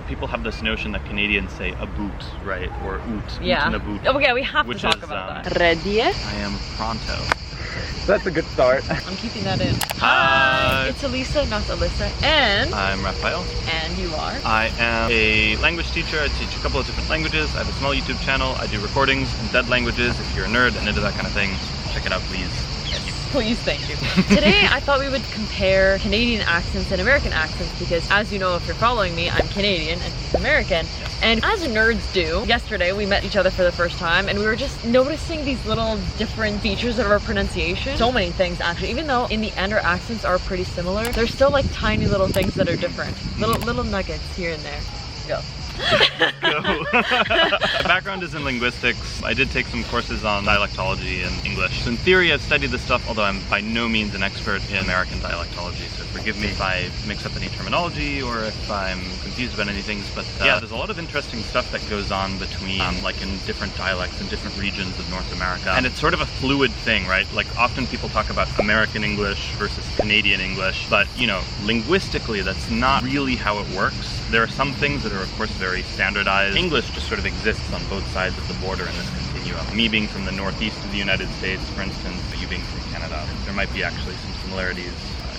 people have this notion that Canadians say aboot, right? Or oot. Yeah. Oot and aboot. Okay, we have to talk about that. Ready? I am pronto. That's a good start. I'm keeping that in. Hi. It's Elisa, not Alyssa. And I'm Raphael. And you are? I am a language teacher. I teach a couple of different languages. I have a small YouTube channel. I do recordings in dead languages. If you're a nerd and into that kind of thing, check it out, please. Please, thank you. Today, I thought we would compare Canadian accents and American accents because, as you know, if you're following me, I'm Canadian and he's American. Yes. And as nerds do, yesterday we met each other for the first time and we were just noticing these little different features of our pronunciation. So many things, actually. Even though in the end our accents are pretty similar, there's still like tiny little things that are different. Little nuggets here and there. Go. Go. My background is in linguistics. I did take some courses on dialectology and English. So in theory, I've studied this stuff, although I'm by no means an expert in American dialectology. So forgive me if I mix up any terminology or if I'm confused about any things. But yeah, there's a lot of interesting stuff that goes on between, like in different dialects in different regions of North America. And it's sort of a fluid thing, right? Like often people talk about American English versus Canadian English, but you know, linguistically, that's not really how it works. There are some things that are, of course, very standardized. English just sort of exists on both sides of the border in this continuum. Me being from the northeast of the United States, for instance, but you being from Canada, there might be actually some similarities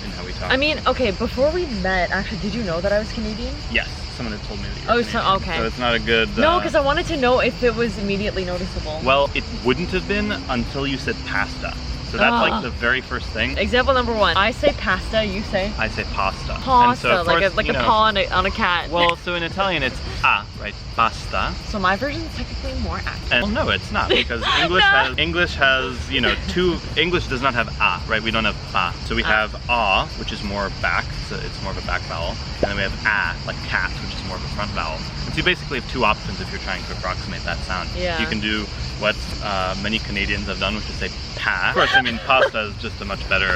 in how we talk. I mean, okay, before we met, actually, did you know that I was Canadian? Yes, someone had told me that you were Canadian. Okay. So it's not a good... No, because I wanted to know if it was immediately noticeable. Well, it wouldn't have been until you said pasta. So that's like the very first thing. Example number one. I say pasta, you say? I say pasta. Pasta, and so, like a paw on a cat. Well, so in Italian it's right? Pasta. So my version is technically more accurate. And, well, no, it's not, because English has, you know, English does not have right? We don't have ba. So we have which is more back, so it's more of a back vowel. And then we have like cat, which is more of a front vowel. And so you basically have two options if you're trying to approximate that sound. Yeah. You can do what many Canadians have done, which is say pa. Of course, I mean, pasta is just a much better...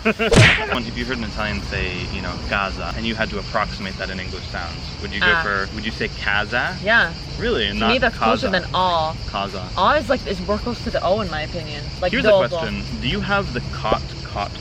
If you heard an Italian say, you know, casa, and you had to approximate that in English sounds, would you go for, would you say casa? Yeah. Really? And to me, that's closer than aw. Casa. Aw is more close to the O in my opinion. Like here's a question. Do you have the cot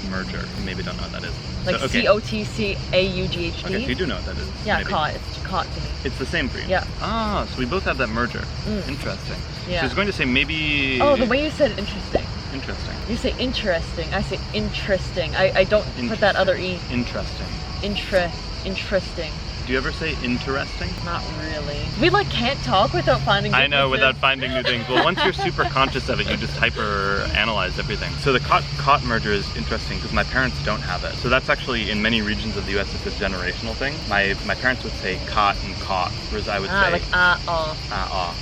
merger? You maybe don't know what that is. Like so, okay. C-O-T-C-A-U-G-H-T? Okay, so you do know what that is. Yeah, maybe. cot. It's cot to me. It's the same for you? Yeah. Ah, so we both have that merger. Interesting. Yeah. So I was going to say maybe... Oh, the way you said interesting. Interesting. You say interesting. I say interesting. I don't put that other E. Interesting. Interesting. Do you ever say interesting? Not really. We like can't talk without finding I know, without finding new things. Well, once you're super conscious of it, you just hyper-analyze everything. So the cot merger is interesting because my parents don't have it. So that's actually, in many regions of the US, it's a generational thing. My parents would say cot and caught, whereas I would say... like ah.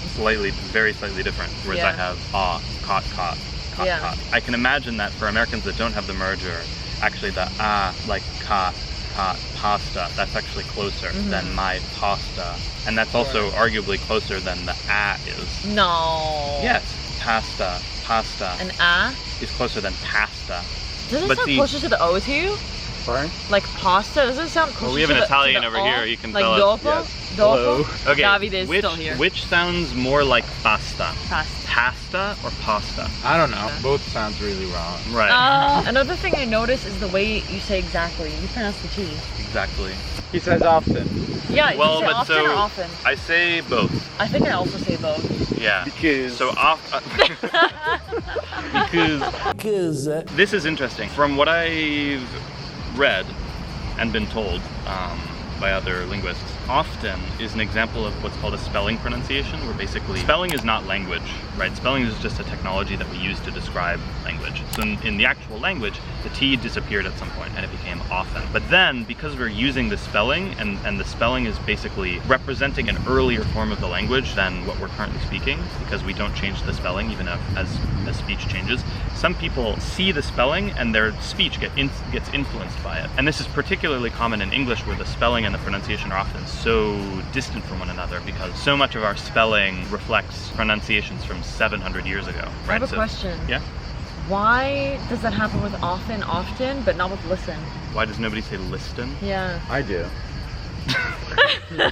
Very slightly different. Whereas I have caught. I can imagine that for Americans that don't have the merger, actually the like caught, pasta, that's actually closer than my pasta. And that's also arguably closer than the is. No. Yes, pasta. An is closer than pasta. Doesn't it sound closer to the O to you? Sorry? Like pasta, doesn't it sound closer to the Well, we have an Italian over here, you can like tell us. Dopo? Yes. Dopo? Okay, Davide is still here. Which sounds more like pasta? Pasta or pasta? I don't know. Both sounds really wrong. Right. Another thing I noticed is the way you say exactly. You pronounce the T. Exactly. He says often. Yeah, well, you say but often or often? I say both. I think I also say both. Yeah. Because... So because this is interesting. From what I've read and been told by other linguists, often is an example of what's called a spelling pronunciation, where basically spelling is not language, right? Spelling is just a technology that we use to describe language. So in the actual language, the T disappeared at some point and it became often. But then, because we're using the spelling, and the spelling is basically representing an earlier form of the language than what we're currently speaking, because we don't change the spelling even as speech changes, some people see the spelling and their speech gets influenced by it. And this is particularly common in English, where the spelling and the pronunciation are often so distant from one another, because so much of our spelling reflects pronunciations from 700 years ago, right? I have a question. Yeah? Why does that happen with often, but not with listen? Why does nobody say listen? Yeah. I do.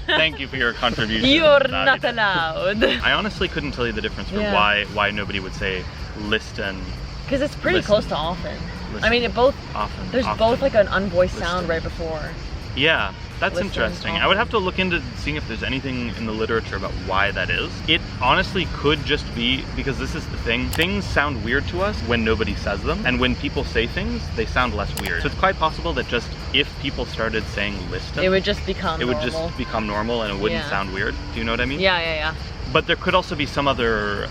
Thank you for your contribution. You're not allowed. I honestly couldn't tell you the difference for why nobody would say listen. Because it's pretty close to often. Listen. I mean, there's both like an unvoiced sound right before. Yeah. That's listen interesting. often. I would have to look into seeing if there's anything in the literature about why that is. It honestly could just be because this is the thing. Things sound weird to us when nobody says them, and when people say things, they sound less weird. So it's quite possible that just if people started saying listen, it would just become normal. Just become normal and it wouldn't sound weird. Do you know what I mean? Yeah. But there could also be some other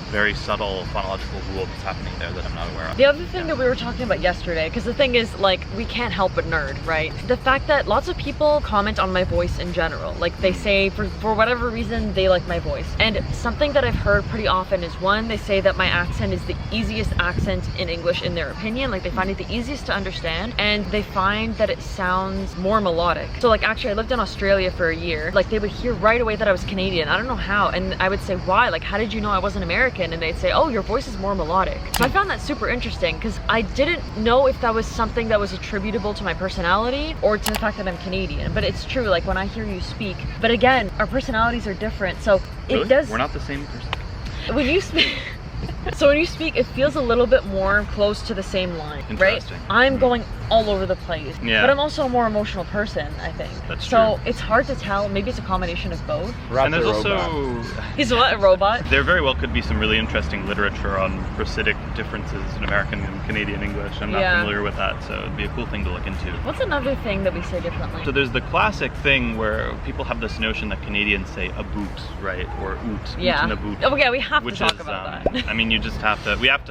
very subtle phonological rule that's happening there that I'm not aware of. The other thing that we were talking about yesterday, because the thing is, like, we can't help but nerd, right? The fact that lots of people comment on my voice in general. Like, they say, for whatever reason, they like my voice. And something that I've heard pretty often is, one, they say that my accent is the easiest accent in English in their opinion. Like, they find it the easiest to understand, and they find that it sounds more melodic. So, like, actually, I lived in Australia for a year. Like, they would hear right away that I was Canadian. I don't know how. And I would say, why? Like, how did you know I wasn't American? And they'd say, oh, your voice is more melodic. So I found that super interesting because I didn't know if that was something that was attributable to my personality or to the fact that I'm Canadian. But it's true, like, when I hear you speak. But again, our personalities are different. So really? It does. We're not the same person. When you speak. So when you speak, it feels a little bit more close to the same line, right? I'm going all over the place, but I'm also a more emotional person, I think. That's so true. It's hard to tell. Maybe it's a combination of both. And there's also... He's what, a robot? There very well could be some really interesting literature on prosodic differences in American and Canadian English. I'm not familiar with that, so it'd be a cool thing to look into. What's another thing that we say differently? So there's the classic thing where people have this notion that Canadians say aboot, right? Or oot. Yeah. Oot and aboot. Oh, yeah, we have to talk about that. I mean, you just have to... We have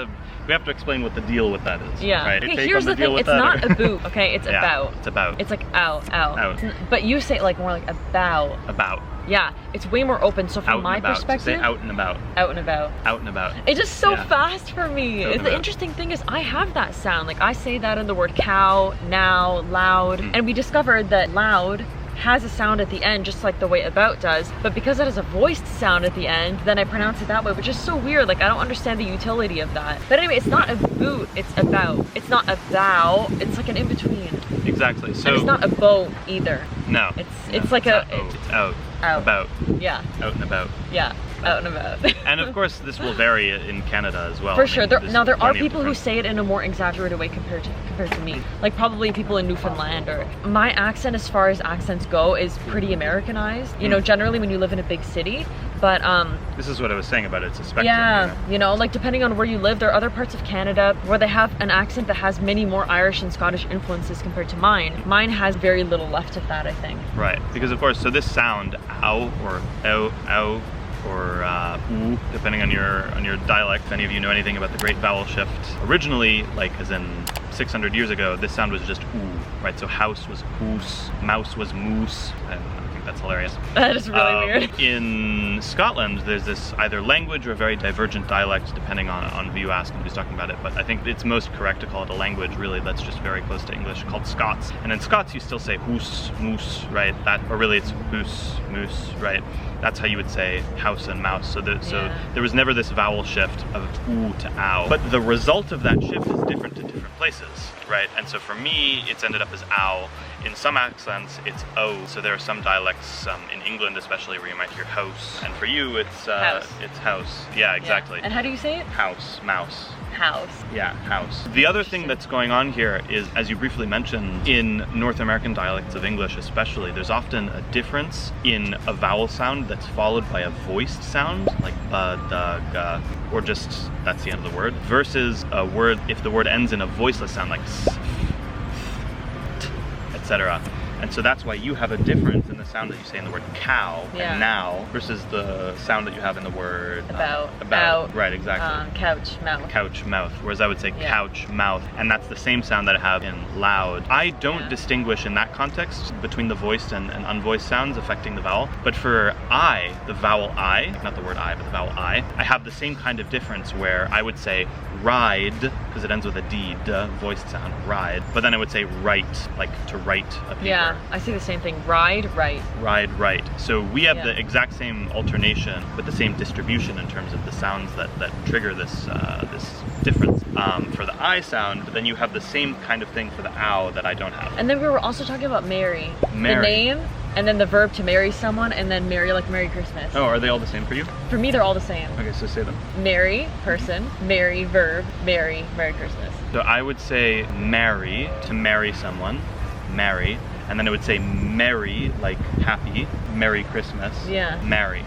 to explain what the deal with that is. Yeah. Right? Okay, here's the thing. It's not about. Okay, it's about. It's about. It's like out. Out. But you say it like more like about. About. Yeah, it's way more open. So from my perspective, say out and about. Out and about. Out and about. It's just so fast for me. The interesting thing is I have that sound. Like I say that in the word cow, now, loud, and we discovered that loud has a sound at the end just like the way about does, but because it has a voiced sound at the end, then I pronounce it that way, which is so weird. Like I don't understand the utility of that. But anyway, it's not a boot, it's about. It's not a bow, it's like an in-between. Exactly. So and it's not a boat either. No. It's like a it's out. Out. About. Yeah. Out and about. Yeah. Out and about. And of course this will vary in Canada as well. For sure. There are people who say it in a more exaggerated way compared to me. Like probably people in Newfoundland. Or my accent, as far as accents go, is pretty Americanized. You know, generally when you live in a big city. But this is what I was saying about it. It's a spectrum. Yeah, you know, like depending on where you live, there are other parts of Canada where they have an accent that has many more Irish and Scottish influences compared to mine. Mine has very little left of that, I think. Right, because of course, so this sound ow or ow or ooh, depending on your dialect. If any of you know anything about the Great Vowel Shift, originally, like as in 600 years ago, this sound was just ooh, right? So house was hoose, mouse was moose. I think that's hilarious. That is really weird. In Scotland, there's this either language or very divergent dialect, depending on who you ask and who's talking about it. But I think it's most correct to call it a language, really, that's just very close to English, called Scots. And in Scots, you still say hoose, moose, right? That, or really, it's hoose, moose, right? That's how you would say house and mouse. So there was never this vowel shift of ooh to ow. But the result of that shift is different in different places, right? And so for me, it's ended up as ow. In some accents, it's o. So there are some dialects in England, especially, where you might hear house. And for you, it's house. It's house. Yeah, exactly. Yeah. And how do you say it? House, mouse. House. Yeah, house. The other thing that's going on here is, as you briefly mentioned, in North American dialects of English especially, there's often a difference in a vowel sound that's followed by a voiced sound, like ba, da, ga, or just, that's the end of the word, versus a word, if the word ends in a voiceless sound, like s, t, etc. And so that's why you have a difference in the sound that you say in the word cow and now versus the sound that you have in the word about. About. Right, exactly. Couch, mouth. Couch, mouth. Whereas I would say couch, mouth. And that's the same sound that I have in loud. I don't distinguish in that context between the voiced and unvoiced sounds affecting the vowel. But for I, the vowel I, not the word I, but the vowel I have the same kind of difference where I would say ride, because it ends with a D, voiced sound, ride. But then I would say write, like to write a paper. Yeah, I see the same thing. Ride, right. Ride, right. So we have the exact same alternation, but the same distribution in terms of the sounds that trigger this this difference for the I sound, but then you have the same kind of thing for the ow that I don't have. And then we were also talking about marry. Marry. The name, and then the verb to marry someone, and then marry, like Merry Christmas. Oh, are they all the same for you? For me, they're all the same. Okay, so say them. Marry, person, marry, verb, marry, Merry Christmas. So I would say marry, to marry someone, marry, and then it would say Merry, like happy, Merry Christmas. Yeah. Marry.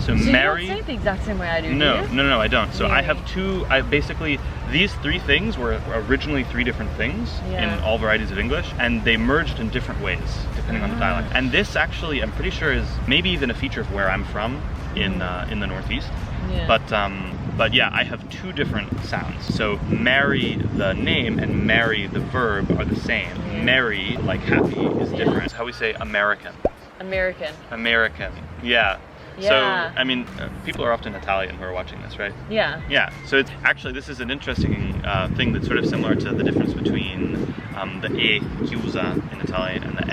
So you marry. don't say it the exact same way I do. No, do you? no, I don't. So I Marry. have two. Basically these three things were originally three different things in all varieties of English, and they merged in different ways depending on the dialect. And this actually, I'm pretty sure, is maybe even a feature of where I'm from in the Northeast. Yeah. But yeah, I have two different sounds. So marry, the name, and marry, the verb, are the same. Marry, like happy, is different. It's how we say American. American. Yeah. Yeah. So, I mean, people are often Italian who are watching this, right? Yeah. Yeah. So it's actually, this is an interesting thing that's sort of similar to the difference between the E chiusa in Italian and the E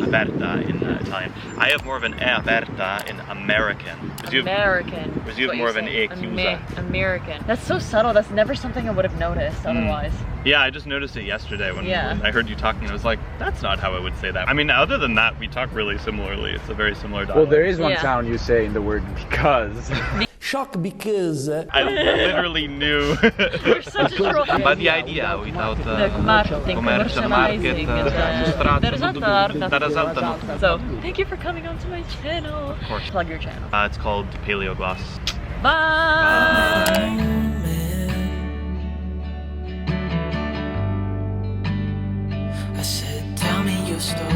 aperta in Italian. I have more of an E aperta in American. Whereas you have more of an E chiusa. American. That's so subtle. That's never something I would have noticed otherwise. Yeah, I just noticed it yesterday when I heard you talking. I was like, that's not how I would say that. I mean, other than that, we talk really similarly. It's a very similar dialect. Well, there is one sound you say in the word because. Shock because I literally knew. You're such a troll. But the idea without commercializing market, So, thank you for coming onto my channel. Of course. Plug your channel. It's called Paleo Gloss. Bye. I said, tell me your story.